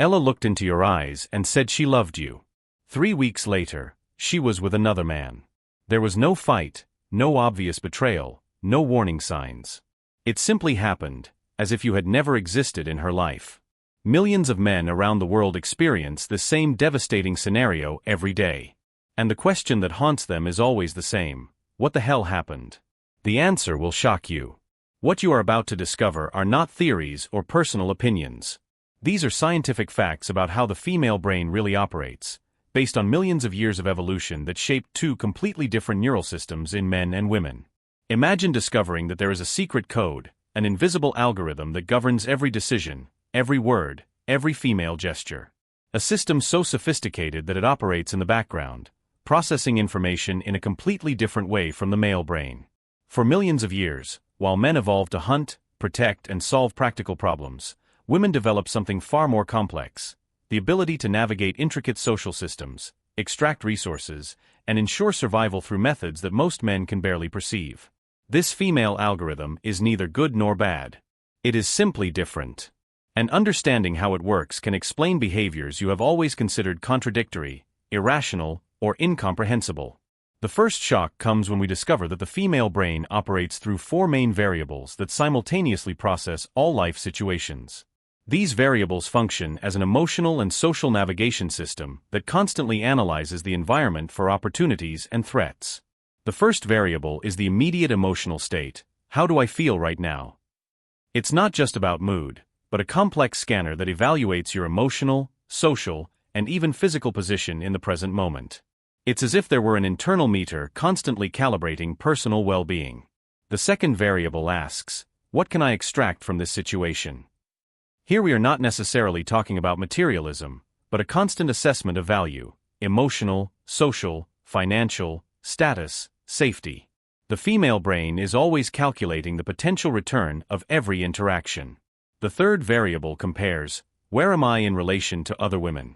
Ella looked into your eyes and said she loved you. 3 weeks later, she was with another man. There was no fight, no obvious betrayal, no warning signs. It simply happened, as if you had never existed in her life. Millions of men around the world experience this same devastating scenario every day. And the question that haunts them is always the same: what the hell happened? The answer will shock you. What you are about to discover are not theories or personal opinions. These are scientific facts about how the female brain really operates, based on millions of years of evolution that shaped two completely different neural systems in men and women. Imagine discovering that there is a secret code, an invisible algorithm that governs every decision, every word, every female gesture. A system so sophisticated that it operates in the background, processing information in a completely different way from the male brain. For millions of years, while men evolved to hunt, protect, and solve practical problems, women developed something far more complex: the ability to navigate intricate social systems, extract resources, and ensure survival through methods that most men can barely perceive. This female algorithm is neither good nor bad. It is simply different. And understanding how it works can explain behaviors you have always considered contradictory, irrational, or incomprehensible. The first shock comes when we discover that the female brain operates through 4 main variables that simultaneously process all life situations. These variables function as an emotional and social navigation system that constantly analyzes the environment for opportunities and threats. The first variable is the immediate emotional state. How do I feel right now? It's not just about mood, but a complex scanner that evaluates your emotional, social, and even physical position in the present moment. It's as if there were an internal meter constantly calibrating personal well-being. The second variable asks, what can I extract from this situation? Here we are not necessarily talking about materialism, but a constant assessment of value: emotional, social, financial, status, safety. The female brain is always calculating the potential return of every interaction. The third variable compares, where am I in relation to other women?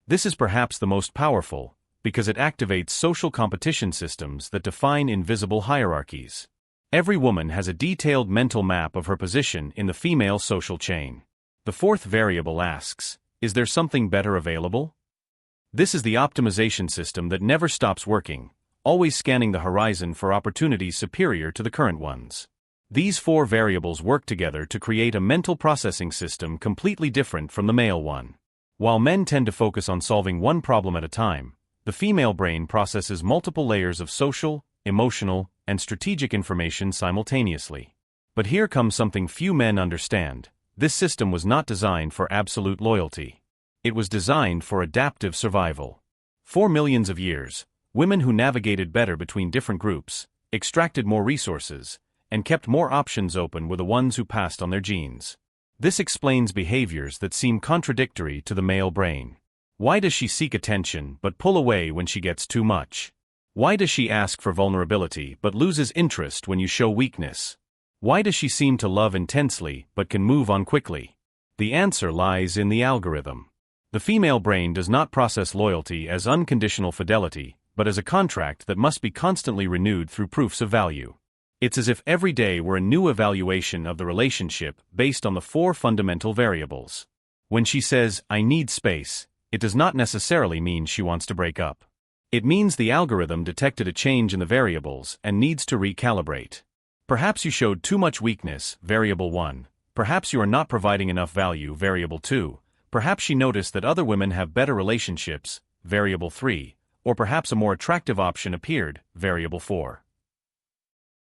This is perhaps the most powerful, because it activates social competition systems that define invisible hierarchies. Every woman has a detailed mental map of her position in the female social chain. The fourth variable asks, is there something better available? This is the optimization system that never stops working, always scanning the horizon for opportunities superior to the current ones. These 4 variables work together to create a mental processing system completely different from the male one. While men tend to focus on solving one problem at a time, the female brain processes multiple layers of social, emotional, and strategic information simultaneously. But here comes something few men understand: this system was not designed for absolute loyalty. It was designed for adaptive survival. For millions of years, women who navigated better between different groups, extracted more resources, and kept more options open were the ones who passed on their genes. This explains behaviors that seem contradictory to the male brain. Why does she seek attention but pull away when she gets too much? Why does she ask for vulnerability but loses interest when you show weakness? Why does she seem to love intensely but can move on quickly? The answer lies in the algorithm. The female brain does not process loyalty as unconditional fidelity, but as a contract that must be constantly renewed through proofs of value. It's as if every day were a new evaluation of the relationship based on the 4 fundamental variables. When she says, I need space, it does not necessarily mean she wants to break up. It means the algorithm detected a change in the variables and needs to recalibrate. Perhaps you showed too much weakness, variable 1. Perhaps you are not providing enough value, variable 2. Perhaps she noticed that other women have better relationships, variable 3. Or perhaps a more attractive option appeared, variable 4.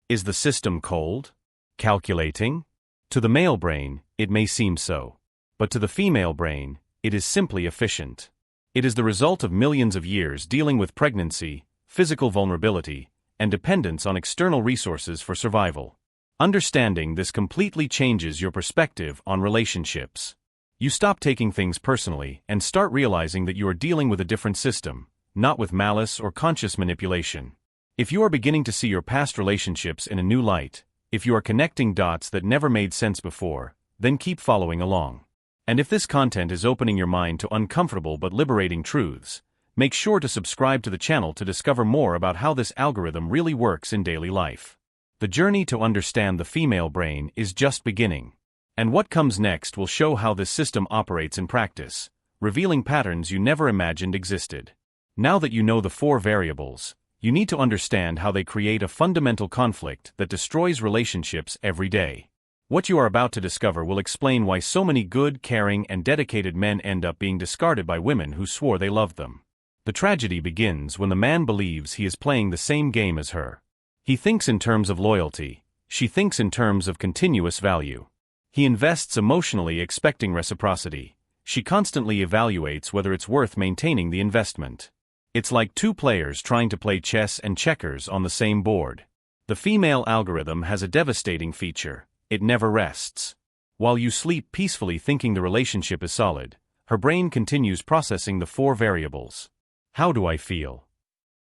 Is the system cold? Calculating? To the male brain, it may seem so. But to the female brain, it is simply efficient. It is the result of millions of years dealing with pregnancy, physical vulnerability, and dependence on external resources for survival. Understanding this completely changes your perspective on relationships. You stop taking things personally and start realizing that you are dealing with a different system, not with malice or conscious manipulation. If you are beginning to see your past relationships in a new light, if you are connecting dots that never made sense before, then keep following along. And if this content is opening your mind to uncomfortable but liberating truths, make sure to subscribe to the channel to discover more about how this algorithm really works in daily life. The journey to understand the female brain is just beginning. And what comes next will show how this system operates in practice, revealing patterns you never imagined existed. Now that you know the 4 variables, you need to understand how they create a fundamental conflict that destroys relationships every day. What you are about to discover will explain why so many good, caring, and dedicated men end up being discarded by women who swore they loved them. The tragedy begins when the man believes he is playing the same game as her. He thinks in terms of loyalty, she thinks in terms of continuous value. He invests emotionally expecting reciprocity. She constantly evaluates whether it's worth maintaining the investment. It's like 2 players trying to play chess and checkers on the same board. The female algorithm has a devastating feature: it never rests. While you sleep peacefully thinking the relationship is solid, her brain continues processing the 4 variables. How do I feel?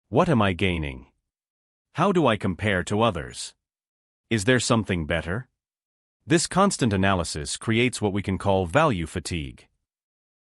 What am I gaining? How do I compare to others? Is there something better? This constant analysis creates what we can call value fatigue.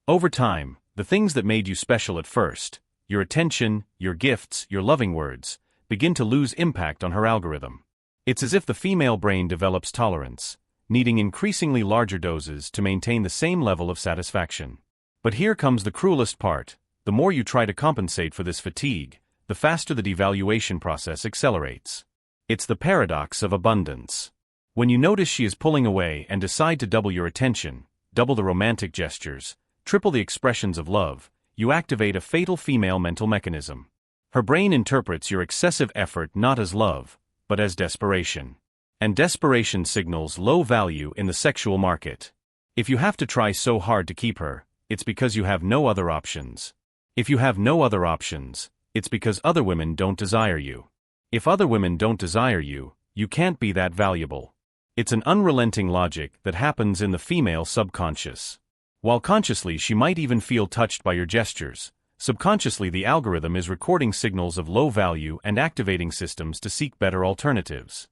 Over time, the things that made you special at first, your attention, your gifts, your loving words, begin to lose impact on her algorithm. It's as if the female brain develops tolerance, needing increasingly larger doses to maintain the same level of satisfaction. But here comes the cruelest part: the more you try to compensate for this fatigue, the faster the devaluation process accelerates. It's the paradox of abundance. When you notice she is pulling away and decide to double your attention, double the romantic gestures, triple the expressions of love, you activate a fatal female mental mechanism. Her brain interprets your excessive effort not as love, but as desperation. And desperation signals low value in the sexual market. If you have to try so hard to keep her, it's because you have no other options. If you have no other options, it's because other women don't desire you. If other women don't desire you, you can't be that valuable. It's an unrelenting logic that happens in the female subconscious. While consciously she might even feel touched by your gestures, subconsciously the algorithm is recording signals of low value and activating systems to seek better alternatives.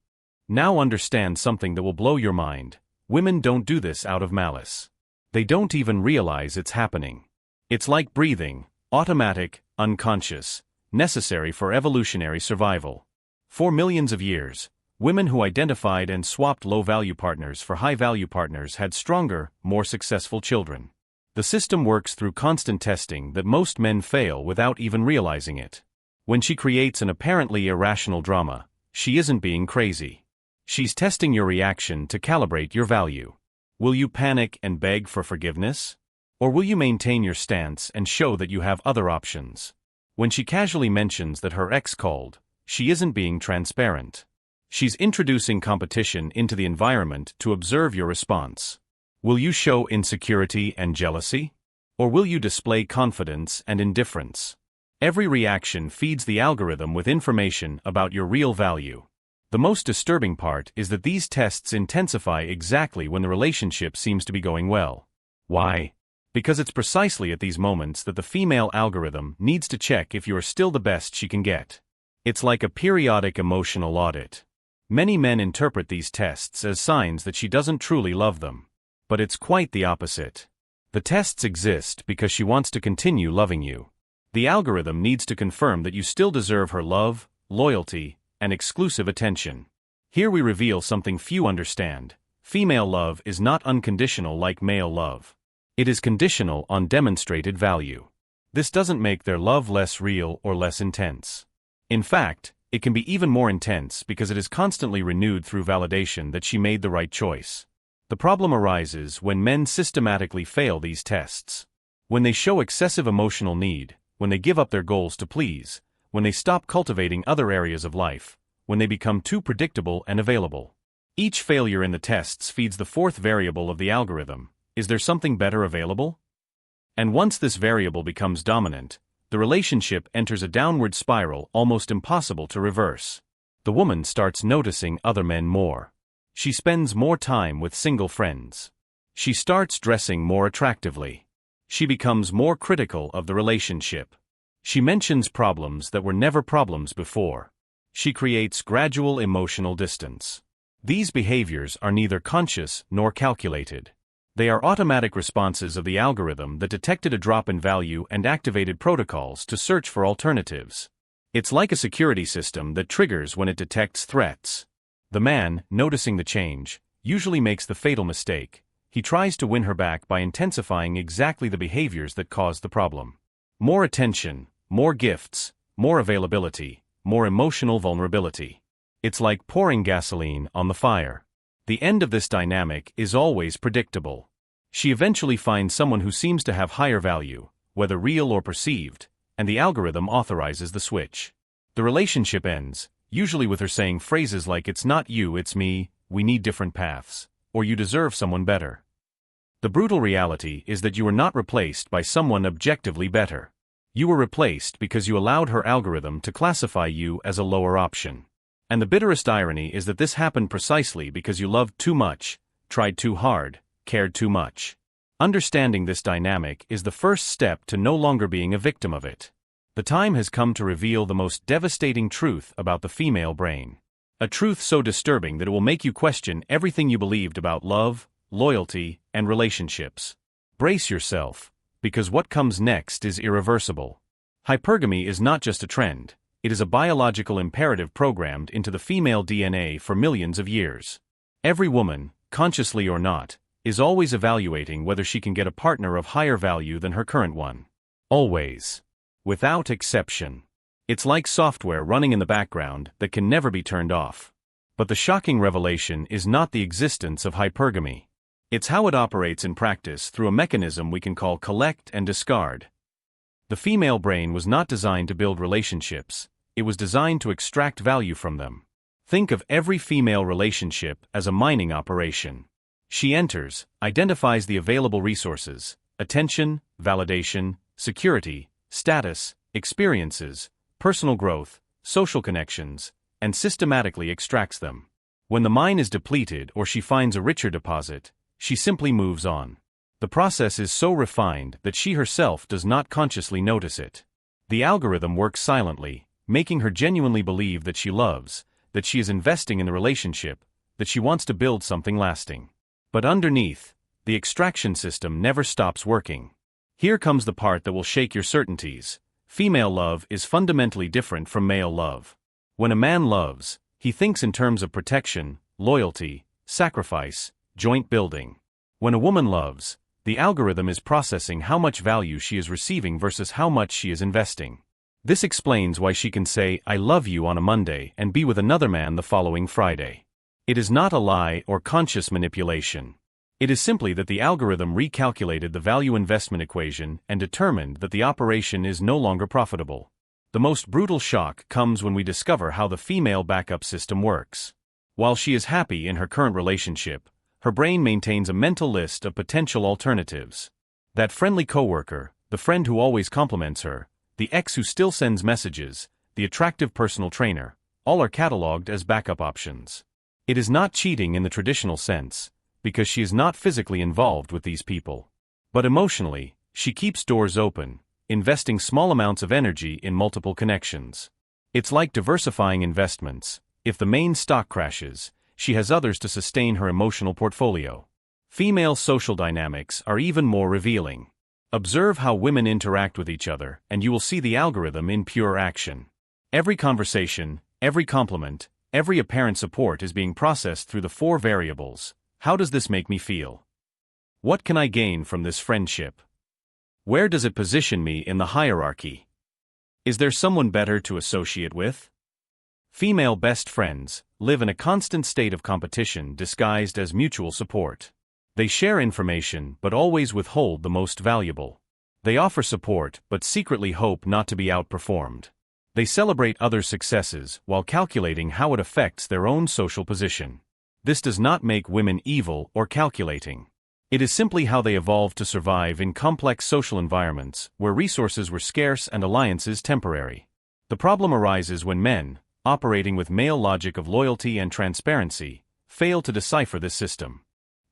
Now understand something that will blow your mind: women don't do this out of malice. They don't even realize it's happening. It's like breathing, automatic, unconscious, necessary for evolutionary survival. For millions of years, women who identified and swapped low-value partners for high-value partners had stronger, more successful children. The system works through constant testing that most men fail without even realizing it. When she creates an apparently irrational drama, she isn't being crazy. She's testing your reaction to calibrate your value. Will you panic and beg for forgiveness? Or will you maintain your stance and show that you have other options? When she casually mentions that her ex called, she isn't being transparent. She's introducing competition into the environment to observe your response. Will you show insecurity and jealousy? Or will you display confidence and indifference? Every reaction feeds the algorithm with information about your real value. The most disturbing part is that these tests intensify exactly when the relationship seems to be going well. Why? Because it's precisely at these moments that the female algorithm needs to check if you are still the best she can get. It's like a periodic emotional audit. Many men interpret these tests as signs that she doesn't truly love them. But it's quite the opposite. The tests exist because she wants to continue loving you. The algorithm needs to confirm that you still deserve her love, loyalty, and exclusive attention. Here we reveal something few understand. Female love is not unconditional like male love. It is conditional on demonstrated value. This doesn't make their love less real or less intense. In fact, it can be even more intense because it is constantly renewed through validation that she made the right choice. The problem arises when men systematically fail these tests. When they show excessive emotional need, when they give up their goals to please, when they stop cultivating other areas of life, when they become too predictable and available. Each failure in the tests feeds the 4th variable of the algorithm: is there something better available? And once this variable becomes dominant, the relationship enters a downward spiral almost impossible to reverse. The woman starts noticing other men more. She spends more time with single friends. She starts dressing more attractively. She becomes more critical of the relationship. She mentions problems that were never problems before. She creates gradual emotional distance. These behaviors are neither conscious nor calculated. They are automatic responses of the algorithm that detected a drop in value and activated protocols to search for alternatives. It's like a security system that triggers when it detects threats. The man, noticing the change, usually makes the fatal mistake. He tries to win her back by intensifying exactly the behaviors that caused the problem. More attention, more gifts, more availability, more emotional vulnerability. It's like pouring gasoline on the fire. The end of this dynamic is always predictable. She eventually finds someone who seems to have higher value, whether real or perceived, and the algorithm authorizes the switch. The relationship ends, usually with her saying phrases like "it's not you, it's me, we need different paths," or "you deserve someone better." The brutal reality is that you were not replaced by someone objectively better. You were replaced because you allowed her algorithm to classify you as a lower option. And the bitterest irony is that this happened precisely because you loved too much, tried too hard, cared too much. Understanding this dynamic is the first step to no longer being a victim of it. The time has come to reveal the most devastating truth about the female brain. A truth so disturbing that it will make you question everything you believed about love, loyalty, and relationships. Brace yourself, because what comes next is irreversible. Hypergamy is not just a trend, it is a biological imperative programmed into the female DNA for millions of years. Every woman, consciously or not, is always evaluating whether she can get a partner of higher value than her current one. Always. Without exception. It's like software running in the background that can never be turned off. But the shocking revelation is not the existence of hypergamy. It's how it operates in practice through a mechanism we can call collect and discard. The female brain was not designed to build relationships, it was designed to extract value from them. Think of every female relationship as a mining operation. She enters, identifies the available resources, attention, validation, security, status, experiences, personal growth, social connections, and systematically extracts them. When the mine is depleted or she finds a richer deposit, she simply moves on. The process is so refined that she herself does not consciously notice it. The algorithm works silently, making her genuinely believe that she loves, that she is investing in the relationship, that she wants to build something lasting. But underneath, the extraction system never stops working. Here comes the part that will shake your certainties. Female love is fundamentally different from male love. When a man loves, he thinks in terms of protection, loyalty, sacrifice, joint building. When a woman loves, the algorithm is processing how much value she is receiving versus how much she is investing. This explains why she can say "I love you" on a Monday and be with another man the following Friday. It is not a lie or conscious manipulation. It is simply that the algorithm recalculated the value investment equation and determined that the operation is no longer profitable. The most brutal shock comes when we discover how the female backup system works. While she is happy in her current relationship, her brain maintains a mental list of potential alternatives. That friendly coworker, the friend who always compliments her, the ex who still sends messages, the attractive personal trainer, all are cataloged as backup options. It is not cheating in the traditional sense, because she is not physically involved with these people. But emotionally, she keeps doors open, investing small amounts of energy in multiple connections. It's like diversifying investments. If the main stock crashes, she has others to sustain her emotional portfolio. Female social dynamics are even more revealing. Observe how women interact with each other, and you will see the algorithm in pure action. Every conversation, every compliment, every apparent support is being processed through the 4 variables. How does this make me feel? What can I gain from this friendship? Where does it position me in the hierarchy? Is there someone better to associate with? Female best friends live in a constant state of competition disguised as mutual support. They share information but always withhold the most valuable. They offer support but secretly hope not to be outperformed. They celebrate others' successes while calculating how it affects their own social position. This does not make women evil or calculating. It is simply how they evolved to survive in complex social environments where resources were scarce and alliances temporary. The problem arises when men, operating with male logic of loyalty and transparency, fail to decipher this system.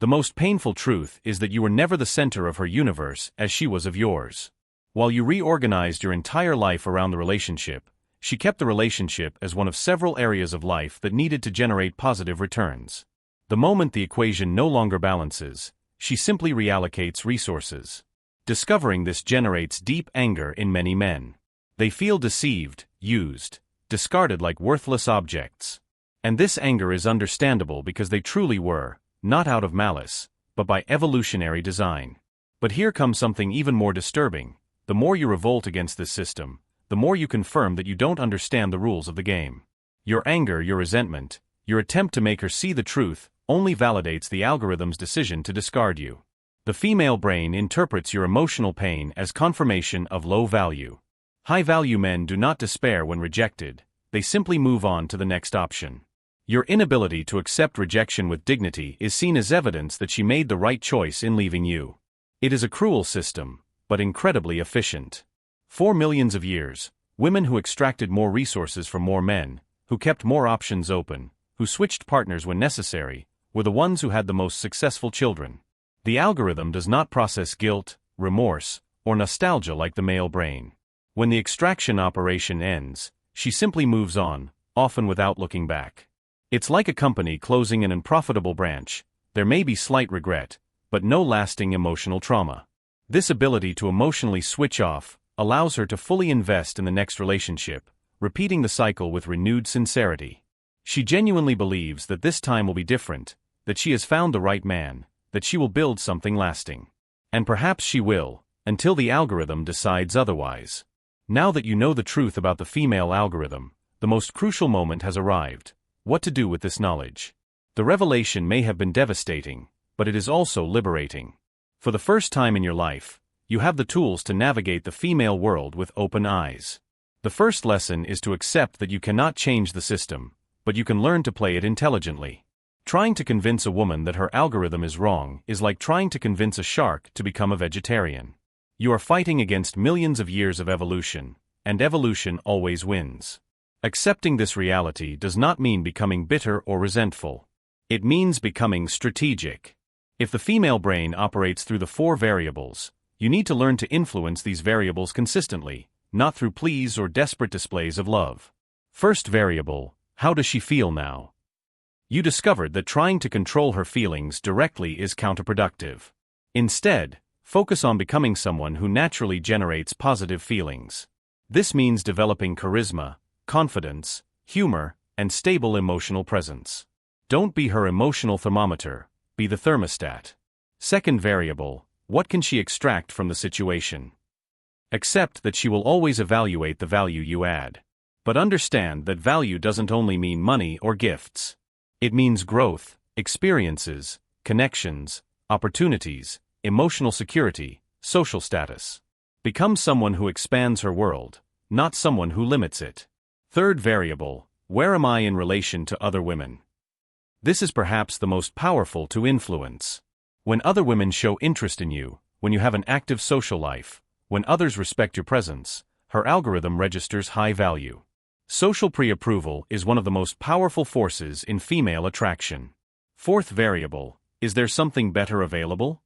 The most painful truth is that you were never the center of her universe as she was of yours. While you reorganized your entire life around the relationship, she kept the relationship as one of several areas of life that needed to generate positive returns. The moment the equation no longer balances, she simply reallocates resources. Discovering this generates deep anger in many men. They feel deceived, used, discarded like worthless objects. And this anger is understandable because they truly were, not out of malice, but by evolutionary design. But here comes something even more disturbing. The more you revolt against this system, the more you confirm that you don't understand the rules of the game. Your anger, your resentment, your attempt to make her see the truth, only validates the algorithm's decision to discard you. The female brain interprets your emotional pain as confirmation of low value. High-value men do not despair when rejected, they simply move on to the next option. Your inability to accept rejection with dignity is seen as evidence that she made the right choice in leaving you. It is a cruel system, but incredibly efficient. For millions of years, women who extracted more resources from more men, who kept more options open, who switched partners when necessary, were the ones who had the most successful children. The algorithm does not process guilt, remorse, or nostalgia like the male brain. When the extraction operation ends, she simply moves on, often without looking back. It's like a company closing an unprofitable branch. There may be slight regret, but no lasting emotional trauma. This ability to emotionally switch off allows her to fully invest in the next relationship, repeating the cycle with renewed sincerity. She genuinely believes that this time will be different, that she has found the right man, that she will build something lasting. And perhaps she will, until the algorithm decides otherwise. Now that you know the truth about the female algorithm, the most crucial moment has arrived: what to do with this knowledge. The revelation may have been devastating, but it is also liberating. For the first time in your life, you have the tools to navigate the female world with open eyes. The first lesson is to accept that you cannot change the system, but you can learn to play it intelligently. Trying to convince a woman that her algorithm is wrong is like trying to convince a shark to become a vegetarian. You are fighting against millions of years of evolution, and evolution always wins. Accepting this reality does not mean becoming bitter or resentful. It means becoming strategic. If the female brain operates through the 4 variables, you need to learn to influence these variables consistently, not through pleas or desperate displays of love. First variable: how does she feel now? You discovered that trying to control her feelings directly is counterproductive. Instead, focus on becoming someone who naturally generates positive feelings. This means developing charisma, confidence, humor, and stable emotional presence. Don't be her emotional thermometer, be the thermostat. Second variable: what can she extract from the situation? Accept that she will always evaluate the value you add. But understand that value doesn't only mean money or gifts. It means growth, experiences, connections, opportunities, emotional security, social status. Become someone who expands her world, not someone who limits it. Third variable: where am I in relation to other women? This is perhaps the most powerful to influence. When other women show interest in you, when you have an active social life, when others respect your presence, her algorithm registers high value. Social pre-approval is one of the most powerful forces in female attraction. Fourth variable: is there something better available?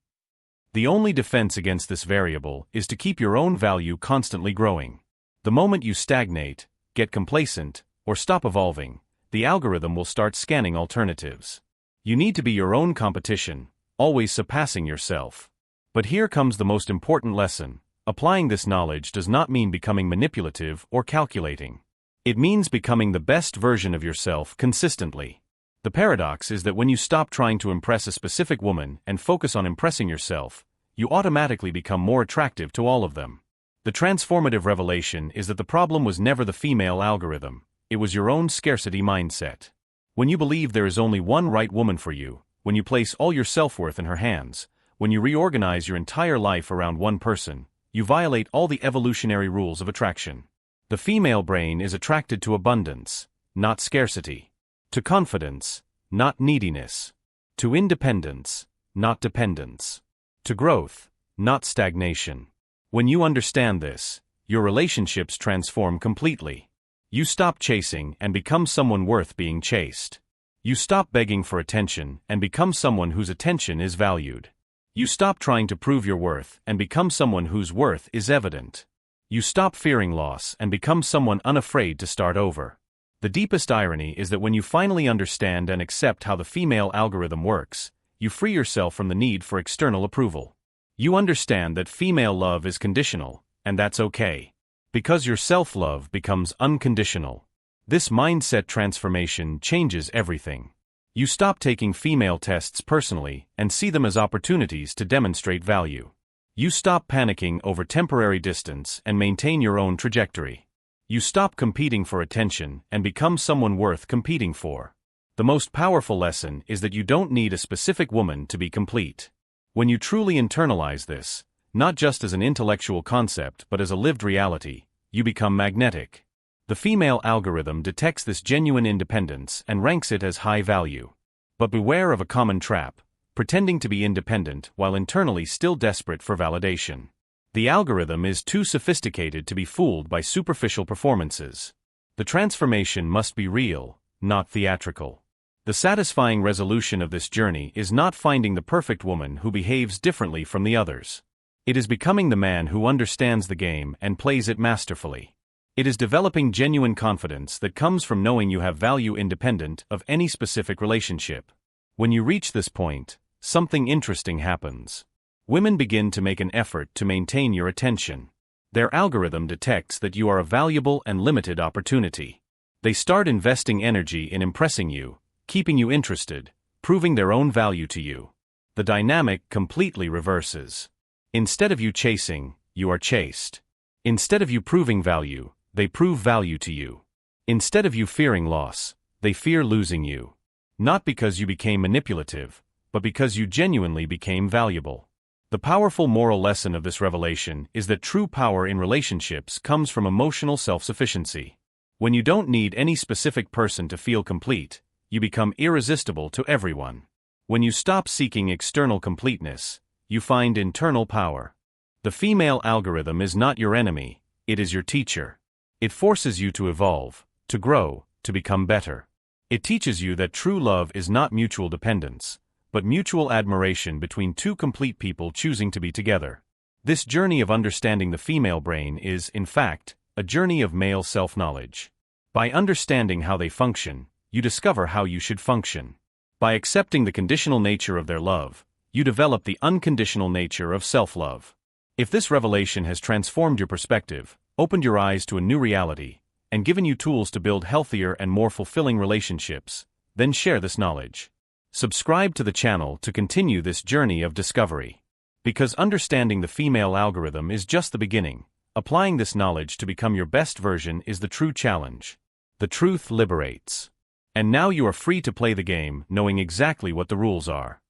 The only defense against this variable is to keep your own value constantly growing. The moment you stagnate, get complacent, or stop evolving, the algorithm will start scanning alternatives. You need to be your own competition, always surpassing yourself. But here comes the most important lesson: applying this knowledge does not mean becoming manipulative or calculating. It means becoming the best version of yourself consistently. The paradox is that when you stop trying to impress a specific woman and focus on impressing yourself, you automatically become more attractive to all of them. The transformative revelation is that the problem was never the female algorithm, it was your own scarcity mindset. When you believe there is only one right woman for you, when you place all your self-worth in her hands, when you reorganize your entire life around one person, you violate all the evolutionary rules of attraction. The female brain is attracted to abundance, not scarcity. To confidence, not neediness. To independence, not dependence. To growth, not stagnation. When you understand this, your relationships transform completely. You stop chasing and become someone worth being chased. You stop begging for attention and become someone whose attention is valued. You stop trying to prove your worth and become someone whose worth is evident. You stop fearing loss and become someone unafraid to start over. The deepest irony is that when you finally understand and accept how the female algorithm works, you free yourself from the need for external approval. You understand that female love is conditional, and that's okay. Because your self-love becomes unconditional. This mindset transformation changes everything. You stop taking female tests personally and see them as opportunities to demonstrate value. You stop panicking over temporary distance and maintain your own trajectory. You stop competing for attention and become someone worth competing for. The most powerful lesson is that you don't need a specific woman to be complete. When you truly internalize this, not just as an intellectual concept but as a lived reality, you become magnetic. The female algorithm detects this genuine independence and ranks it as high value. But beware of a common trap, pretending to be independent while internally still desperate for validation. The algorithm is too sophisticated to be fooled by superficial performances. The transformation must be real, not theatrical. The satisfying resolution of this journey is not finding the perfect woman who behaves differently from the others. It is becoming the man who understands the game and plays it masterfully. It is developing genuine confidence that comes from knowing you have value independent of any specific relationship. When you reach this point, something interesting happens. Women begin to make an effort to maintain your attention. Their algorithm detects that you are a valuable and limited opportunity. They start investing energy in impressing you, keeping you interested, proving their own value to you. The dynamic completely reverses. Instead of you chasing, you are chased. Instead of you proving value, they prove value to you. Instead of you fearing loss, they fear losing you. Not because you became manipulative, but because you genuinely became valuable. The powerful moral lesson of this revelation is that true power in relationships comes from emotional self-sufficiency. When you don't need any specific person to feel complete, you become irresistible to everyone. When you stop seeking external completeness, you find internal power. The female algorithm is not your enemy, it is your teacher. It forces you to evolve, to grow, to become better. It teaches you that true love is not mutual dependence, but mutual admiration between two complete people choosing to be together. This journey of understanding the female brain is, in fact, a journey of male self-knowledge. By understanding how they function, you discover how you should function. By accepting the conditional nature of their love, you develop the unconditional nature of self-love. If this revelation has transformed your perspective, opened your eyes to a new reality, and given you tools to build healthier and more fulfilling relationships, then share this knowledge. Subscribe to the channel to continue this journey of discovery. Because understanding the female algorithm is just the beginning, applying this knowledge to become your best version is the true challenge. The truth liberates. And now you are free to play the game, knowing exactly what the rules are.